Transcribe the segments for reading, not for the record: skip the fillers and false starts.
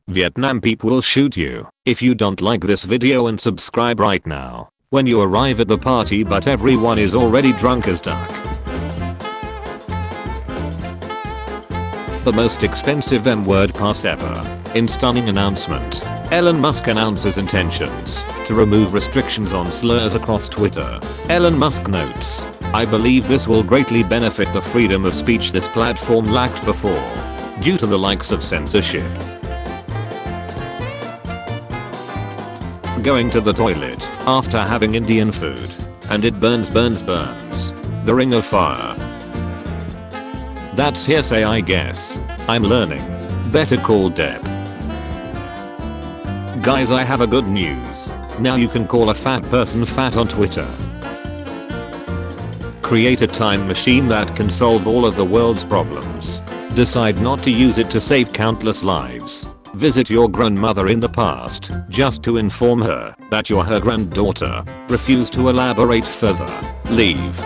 Vietnam people will shoot you if you don't like this video and subscribe right now. When you arrive at the party but everyone is already drunk as duck. The most expensive M-word pass ever. In stunning announcement, Elon Musk announces intentions to remove restrictions on slurs across Twitter. Elon Musk notes, "I believe this will greatly benefit the freedom of speech this platform lacked before, due to the likes of censorship." Going to the toilet after having Indian food, and it burns. The ring of fire. That's hearsay, I guess. I'm learning. Better call Deb. Guys, I have a good news. Now you can call a fat person fat on Twitter. Create a time machine that can solve all of the world's problems. Decide not to use it to save countless lives. Visit your grandmother in the past just to inform her that you're her granddaughter. Refuse to elaborate further. Leave.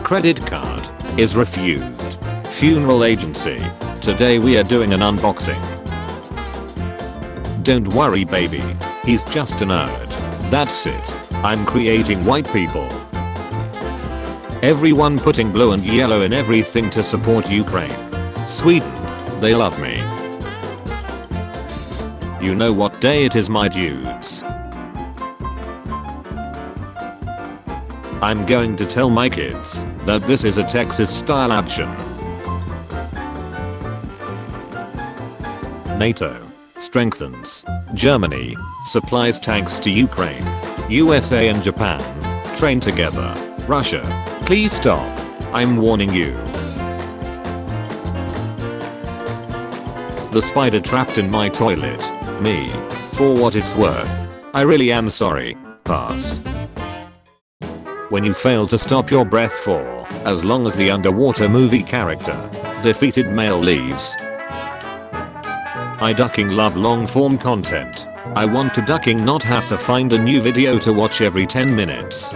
Credit card is refused. Funeral agency. Today we are doing an unboxing. Don't worry baby, he's just a nerd. That's it. I'm creating white people. Everyone putting blue and yellow in everything to support Ukraine. Sweden, they love me. You know what day it is, my dudes. I'm going to tell my kids that this is a Texas-style action. NATO strengthens. Germany supplies tanks to Ukraine. USA and Japan train together. Russia, please stop. I'm warning you. The spider trapped in my toilet. Me. For what it's worth. I really am sorry. Pass. When you fail to stop your breath for as long as the underwater movie character defeated male leaves. I ducking love long form content. I want to ducking not have to find a new video to watch every 10 minutes.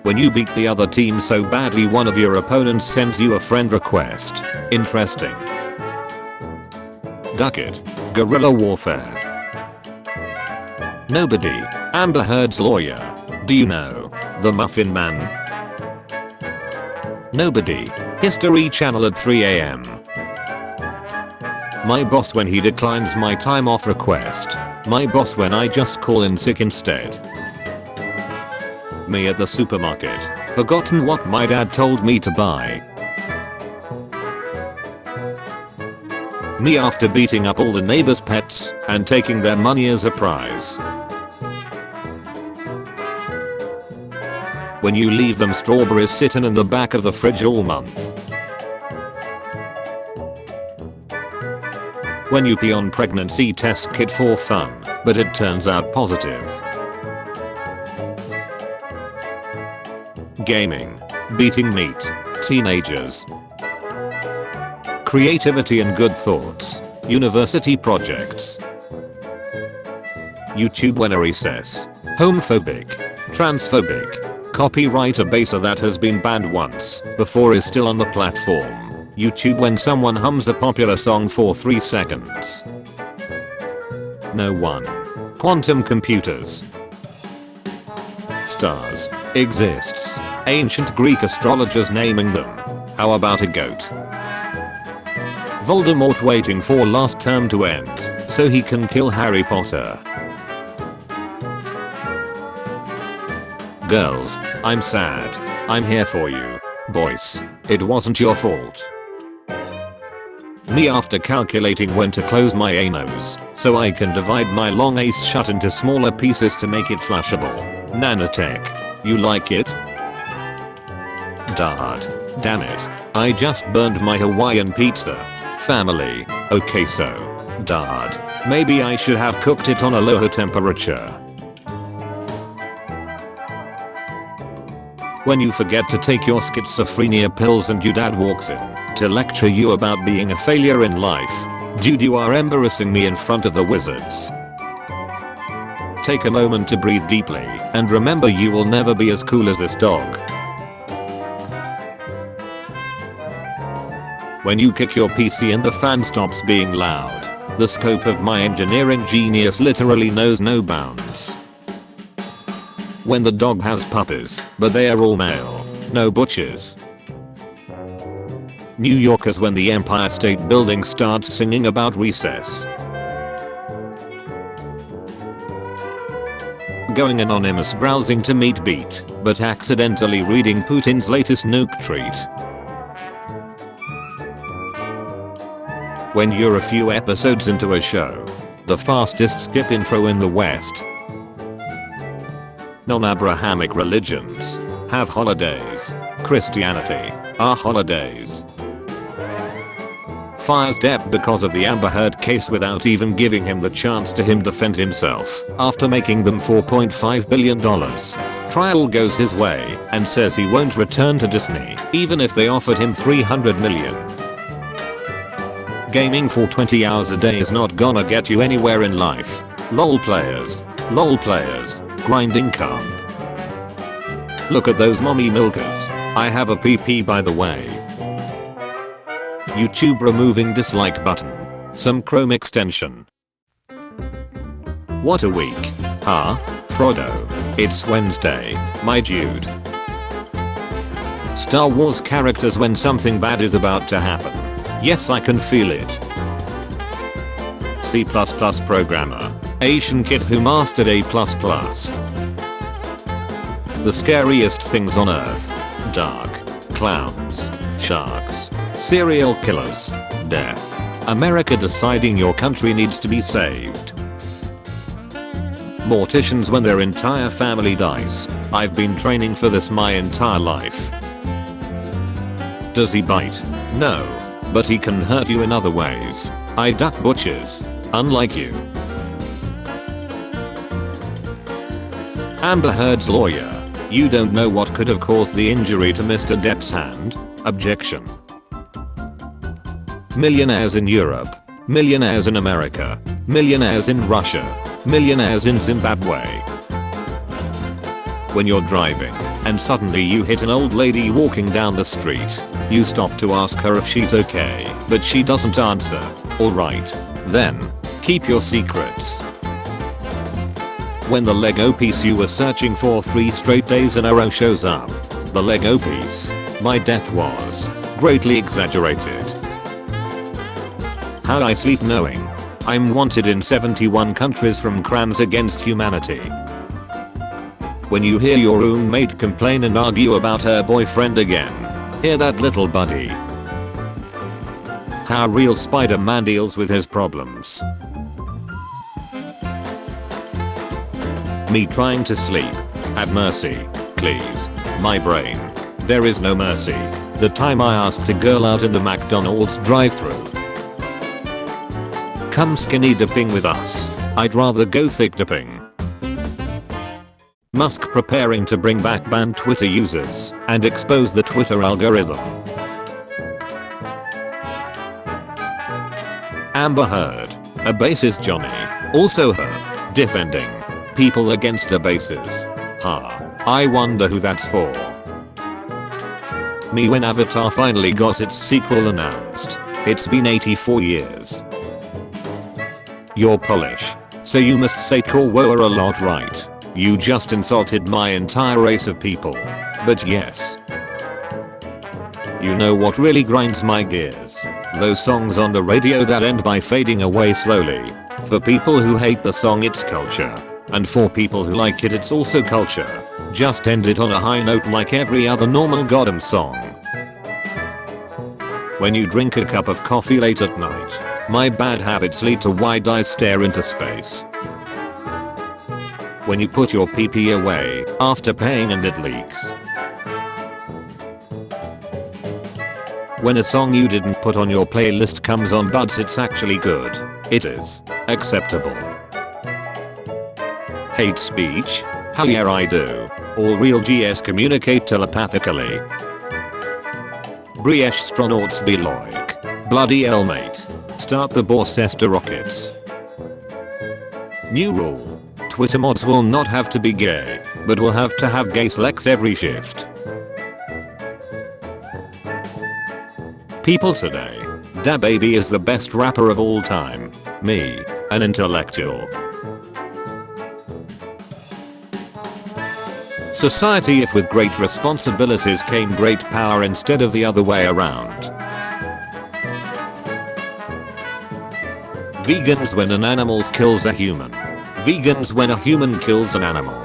When you beat the other team so badly one of your opponents sends you a friend request. Interesting. Duck it. Guerrilla warfare. Nobody. Amber Heard's lawyer. Do you know the Muffin Man? Nobody. History Channel at 3 AM. My boss when he declines my time off request. My boss when I just call in sick instead. Me at the supermarket. Forgotten what my dad told me to buy. Me after beating up all the neighbors' pets and taking their money as a prize. When you leave them strawberries sitting in the back of the fridge all month. When you pee on pregnancy test kit for fun, but it turns out positive. Gaming. Beating meat. Teenagers. Creativity and good thoughts. University projects. YouTube when a recess. Homophobic. Transphobic. Copyright abuser that has been banned once before is still on the platform. YouTube when someone hums a popular song for 3 seconds. No one. Quantum computers. Stars. Exists. Ancient Greek astrologers naming them. How about a goat? Voldemort waiting for last term to end so he can kill Harry Potter. Girls, I'm sad. I'm here for you. Boys, it wasn't your fault. Me after calculating when to close my anus so I can divide my long ace shut into smaller pieces to make it flushable. Nanotech. You like it? Dad. Damn it. I just burned my Hawaiian pizza. Family. Okay so. Dad. Maybe I should have cooked it on a lower temperature. When you forget to take your schizophrenia pills and your dad walks in to lecture you about being a failure in life. Dude, you are embarrassing me in front of the wizards. Take a moment to breathe deeply and remember you will never be as cool as this dog. When you kick your PC and the fan stops being loud. The scope of my engineering genius literally knows no bounds. When the dog has puppies, but they are all male, no butchers. New Yorkers when the Empire State Building starts singing about recess. Going anonymous browsing to meet beat, but accidentally reading Putin's latest nuke tweet. When you're a few episodes into a show. The fastest skip intro in the West. Non-Abrahamic religions have holidays. Christianity are holidays. Fires Depp because of the Amber Heard case without even giving him the chance to defend himself after making them $4.5 billion. Trial goes his way and says he won't return to Disney even if they offered him $300 million. Gaming for 20 hours a day is not gonna get you anywhere in life. LOL players, grind income. Look at those mommy milkers. I have a PP by the way. YouTube removing dislike button. Some Chrome extension. What a week. Frodo. It's Wednesday, my dude. Star Wars characters when something bad is about to happen. Yes, I can feel it. C++ programmer. Asian kid who mastered A++. The scariest things on earth. Dark. Clowns. Sharks. Serial killers. Death. America deciding your country needs to be saved. Morticians when their entire family dies. I've been training for this my entire life. Does he bite? No. But he can hurt you in other ways. I duck butchers. Unlike you. Amber Heard's lawyer. You don't know what could have caused the injury to Mr. Depp's hand? Objection. Millionaires in Europe. Millionaires in America. Millionaires in Russia. Millionaires in Zimbabwe. When you're driving and suddenly you hit an old lady walking down the street, you stop to ask her if she's okay, but she doesn't answer. Alright. Then, keep your secrets. When the Lego piece you were searching for 3 straight days in a row shows up. The Lego piece. My death was greatly exaggerated. How I sleep knowing I'm wanted in 71 countries from crimes against humanity. When you hear your roommate complain and argue about her boyfriend again. Hear that little buddy. How real Spider-Man deals with his problems. Me trying to sleep. Have mercy, please. My brain. There is no mercy. The time I asked a girl out in the McDonald's drive-thru. Come skinny dipping with us. I'd rather go thick dipping. Musk preparing to bring back banned Twitter users and expose the Twitter algorithm. Amber Heard. A bassist Johnny. Also her. Defending people against a basis. I wonder who that's for. Me when Avatar finally got its sequel announced. It's been 84 years. You're Polish. So you must say kurwa a lot, right? You just insulted my entire race of people. But yes. You know what really grinds my gears? Those songs on the radio that end by fading away slowly. For people who hate the song it's culture. And for people who like it it's also culture. Just end it on a high note like every other normal goddamn song. When you drink a cup of coffee late at night. My bad habits lead to wide-eyed stare into space. When you put your pee away after paying and it leaks. When a song you didn't put on your playlist comes on but it's actually good. It is acceptable. Hate speech? Hell yeah I do. All real GS communicate telepathically. Briesh stronauts be like. Bloody hell mate. Start the Borcester rockets. New rule. Twitter mods will not have to be gay, but will have to have gay slacks every shift. people today. DaBaby is the best rapper of all time. Me, an intellectual. Society if with great responsibilities came great power instead of the other way around. Vegans when an animal kills a human. Vegans when a human kills an animal.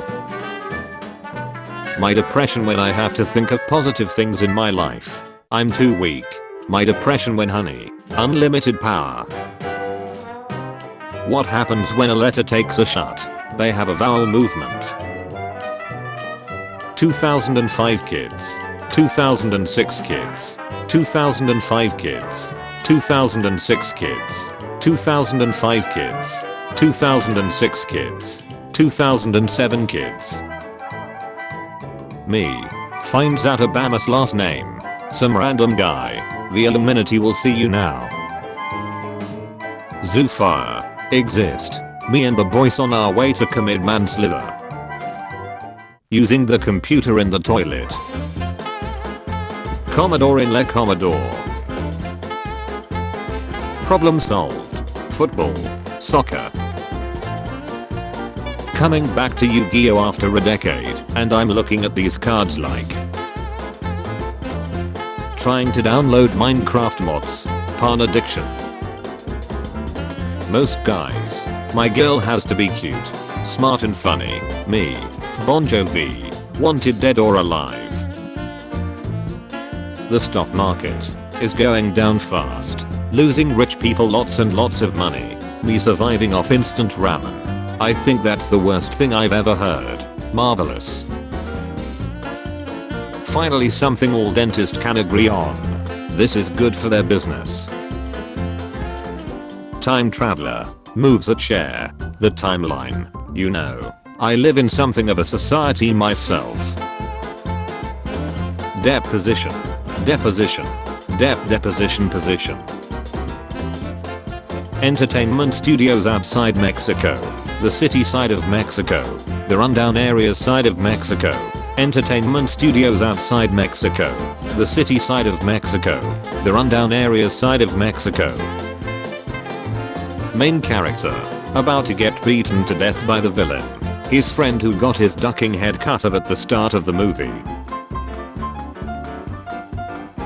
My depression when I have to think of positive things in my life. I'm too weak. My depression when honey. Unlimited power. What happens when a letter takes a shot? They have a vowel movement. 2005 kids. 2006 kids. 2005 kids. 2006 kids. 2005 kids. 2006 kids. 2007 kids. Me. Finds out Obama's last name. Some random guy. The Illuminati will see you now. Zoofire. Exist. Me and the boys on our way to commit manslaughter. Using the computer in the toilet. Commodore in Le Commodore. Problem solved. Football. Soccer. Coming back to Yu-Gi-Oh after a decade, and I'm looking at these cards like trying to download Minecraft mods. Porn addiction. Most guys. My girl has to be cute, smart and funny. Me. Bon Jovi. Wanted dead or alive. The stock market is going down fast. Losing rich people lots and lots of money. Me surviving off instant ramen. I think that's the worst thing I've ever heard. Marvelous. Finally something all dentists can agree on. This is good for their business. Time traveler. Moves a chair. The timeline. You know. I live in something of a society myself. Deposition. Deposition. Deposition position. Entertainment studios outside Mexico. The city side of Mexico. The rundown areas side of Mexico. Entertainment studios outside Mexico. The city side of Mexico. The rundown areas side of Mexico. Main character. About to get beaten to death by the villain. His friend who got his ducking head cut off at the start of the movie.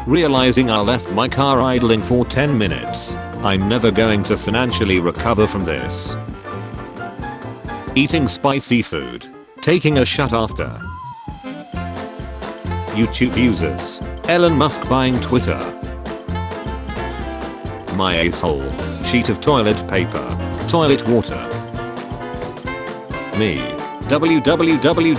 Realizing I left my car idling for 10 minutes. I'm never going to financially recover from this. Eating spicy food. Taking a shot after. YouTube users. Elon Musk buying Twitter. My asshole. Sheet of toilet paper. Toilet water. Me. www.irs.gov.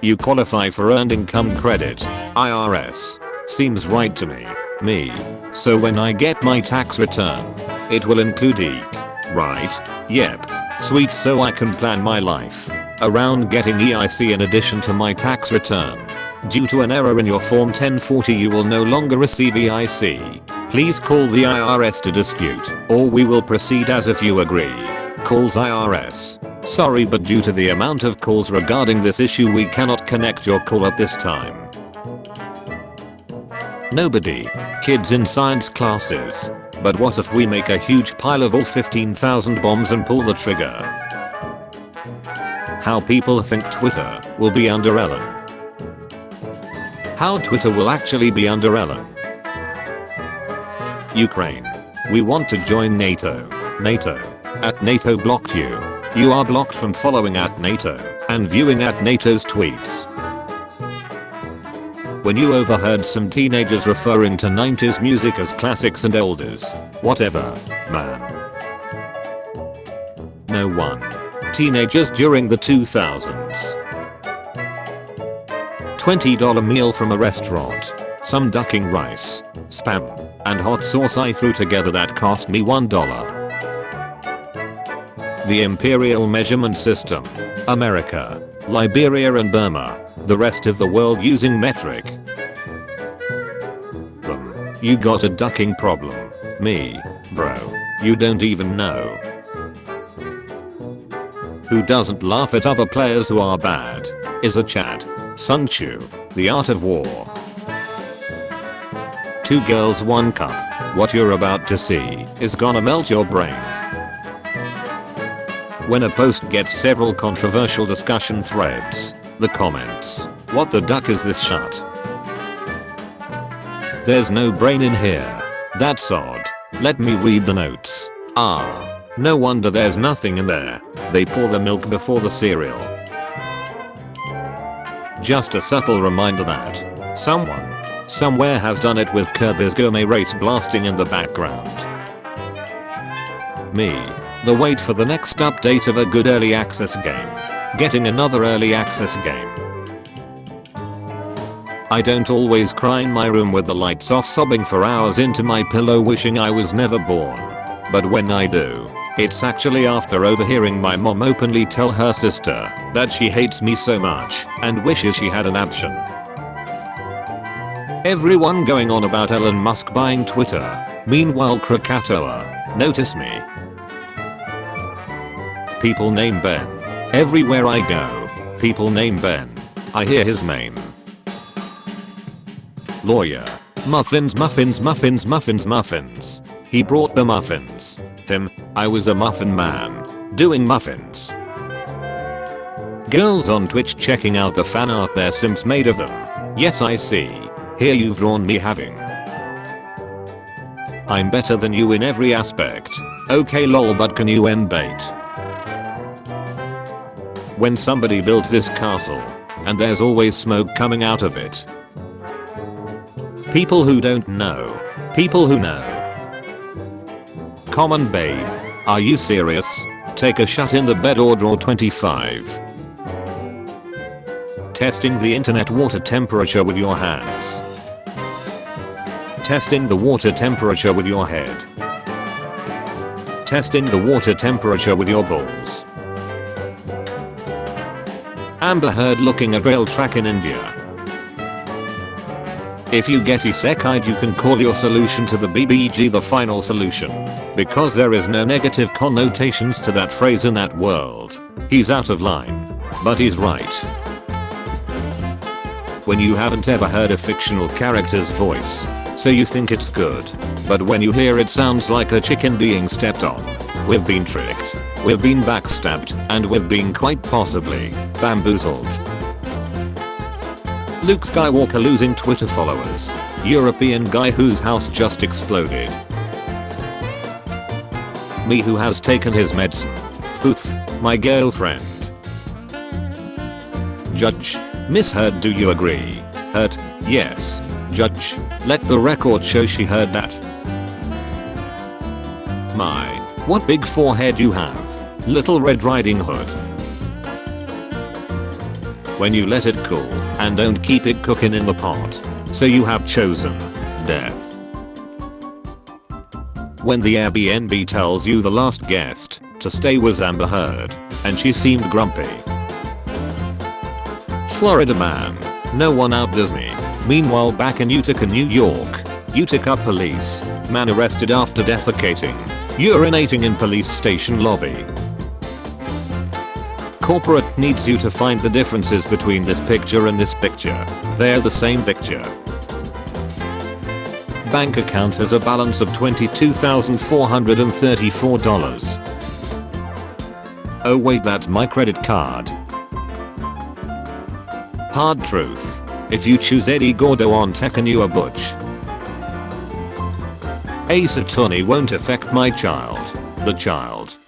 You qualify for earned income credit. IRS. Seems right to me. Me. So when I get my tax return, it will include EIC. Right? Yep. Sweet, so I can plan my life around getting EIC in addition to my tax return. Due to an error in your form 1040 you will no longer receive EIC. Please call the IRS to dispute, or we will proceed as if you agree. Calls IRS. Sorry, but due to the amount of calls regarding this issue we cannot connect your call at this time. Nobody. Kids in science classes. But what if we make a huge pile of all 15,000 bombs and pull the trigger? How people think Twitter will be under Elon. How Twitter will actually be under Elon. Ukraine. We want to join NATO. NATO. At NATO blocked you. You are blocked from following at NATO and viewing at NATO's tweets. When you overheard some teenagers referring to 90s music as classics and oldies. Whatever, man. No one. Teenagers during the 2000s. $20 meal from a restaurant. Some ducking rice, spam, and hot sauce I threw together that cost me $1. The imperial measurement system. America, Liberia and Burma. The rest of the world using metric. You got a ducking problem. Me, bro. You don't even know. Who doesn't laugh at other players who are bad? Is a Chad. Sun Tzu. The Art of War. 2 girls 1 cup. What you're about to see is gonna melt your brain. When a post gets several controversial discussion threads, the comments, "What the duck is this shut? There's no brain in here. That's odd. Let me read the notes. Ah, no wonder there's nothing in there. They pour the milk before the cereal." Just a subtle reminder that someone, somewhere has done it with Kirby's Gourmet Race blasting in the background. Me. The wait for the next update of a good early access game. Getting another early access game. I don't always cry in my room with the lights off sobbing for hours into my pillow wishing I was never born. But when I do, it's actually after overhearing my mom openly tell her sister that she hates me so much and wishes she had an option. Everyone going on about Elon Musk buying Twitter. Meanwhile Krakatoa, notice me. People name Ben. Everywhere I go, people name Ben. I hear his name. Lawyer. Muffins, muffins, muffins, muffins, muffins. He brought the muffins. Him. I was a muffin man. Doing muffins. Girls on Twitch checking out the fan art their simps made of them. Yes, I see. Here you've drawn me having. I'm better than you in every aspect. Okay lol, but can you end bait? When somebody builds this castle, and there's always smoke coming out of it. People who don't know. People who know. Common babe. Are you serious? Take a shot in the bed or draw 25. Testing the internet water temperature with your hands. Testing the water temperature with your head. Testing the water temperature with your balls. Amber Heard looking at rail track in India. If you get isekai, you can call your solution to the BBG the final solution. Because there is no negative connotations to that phrase in that world. He's out of line. But he's right. When you haven't ever heard a fictional character's voice, so you think it's good. But when you hear it sounds like a chicken being stepped on. We've been tricked. We've been backstabbed, and we've been quite possibly bamboozled. Luke Skywalker losing Twitter followers. European guy whose house just exploded. Me who has taken his medicine. Poof, my girlfriend. Judge. Miss Heard, do you agree? Heard, yes. Judge, let the record show she heard that. My, what big forehead you have. Little Red Riding Hood. When you let it cool and don't keep it cooking in the pot. So you have chosen death. When the Airbnb tells you the last guest to stay was Amber Heard and she seemed grumpy. Florida man. No one outdoes me. Meanwhile back in Utica, New York. Utica police. Man arrested after defecating. Urinating in police station lobby. Corporate needs you to find the differences between this picture and this picture. They're the same picture. Bank account has a balance of $22,434. Oh wait, that's my credit card. Hard truth. If you choose Eddie Gordo on Tekken, you are butch. Ace Attorney won't affect my child. The child.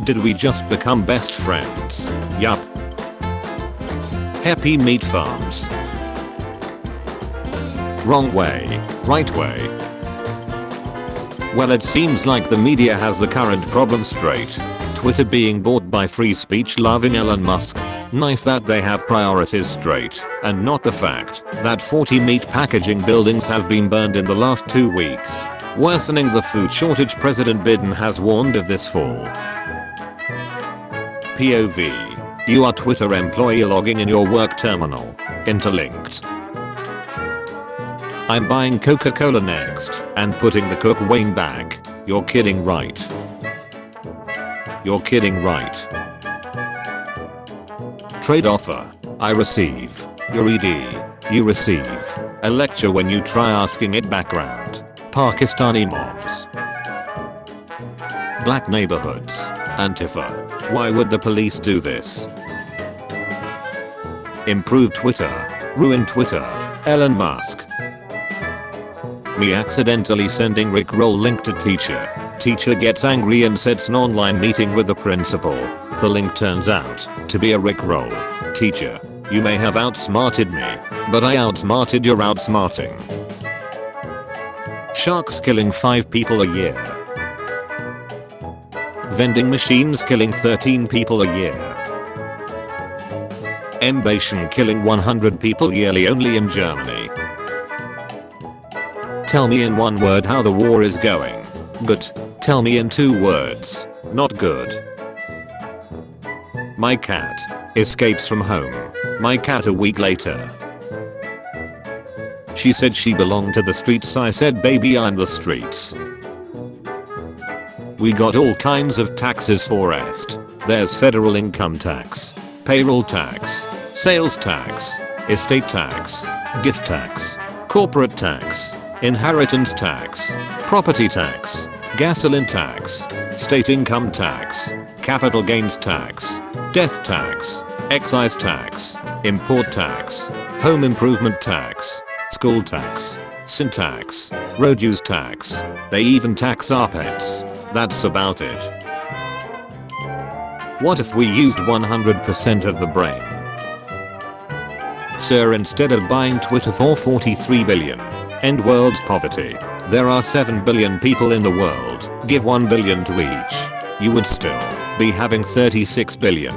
Did we just become best friends? Yup. Happy Meat Farms. Wrong way, right way. Well, it seems like the media has the current problem straight. Twitter being bought by free speech loving Elon Musk. Nice that they have priorities straight, and not the fact that 40 meat packaging buildings have been burned in the last 2 weeks. Worsening the food shortage President Biden has warned of this fall. POV. You are Twitter employee logging in your work terminal. Interlinked. I'm buying Coca-Cola next and putting the Coke Wayne back. You're kidding, right? You're kidding, right? Trade offer. I receive. Your ED. You receive. A lecture when you try asking it background. Pakistani moms. Black neighborhoods. Antifa. Why would the police do this? Improve Twitter. Ruin Twitter. Elon Musk. Me accidentally sending Rickroll link to teacher. Teacher gets angry and sets an online meeting with the principal. The link turns out to be a Rickroll. Teacher, you may have outsmarted me, but I outsmarted your outsmarting. Sharks killing 5 people a year. Vending machines killing 13 people a year. Invasion killing 100 people yearly only in Germany. Tell me in one word how the war is going. Good. Tell me in 2 words. Not good. My cat escapes from home. My cat a week later. She said she belonged to the streets. I said baby I'm the streets. We got all kinds of taxes for est. There's federal income tax, payroll tax, sales tax, estate tax, gift tax, corporate tax, inheritance tax, property tax, gasoline tax, state income tax, capital gains tax, death tax, excise tax, import tax, home improvement tax, school tax, sin tax, road use tax. They even tax our pets. That's about it. What if we used 100% of the brain? Sir, instead of buying Twitter for 43 billion, end world's poverty. There are 7 billion people in the world. Give 1 billion to each. You would still be having 36 billion.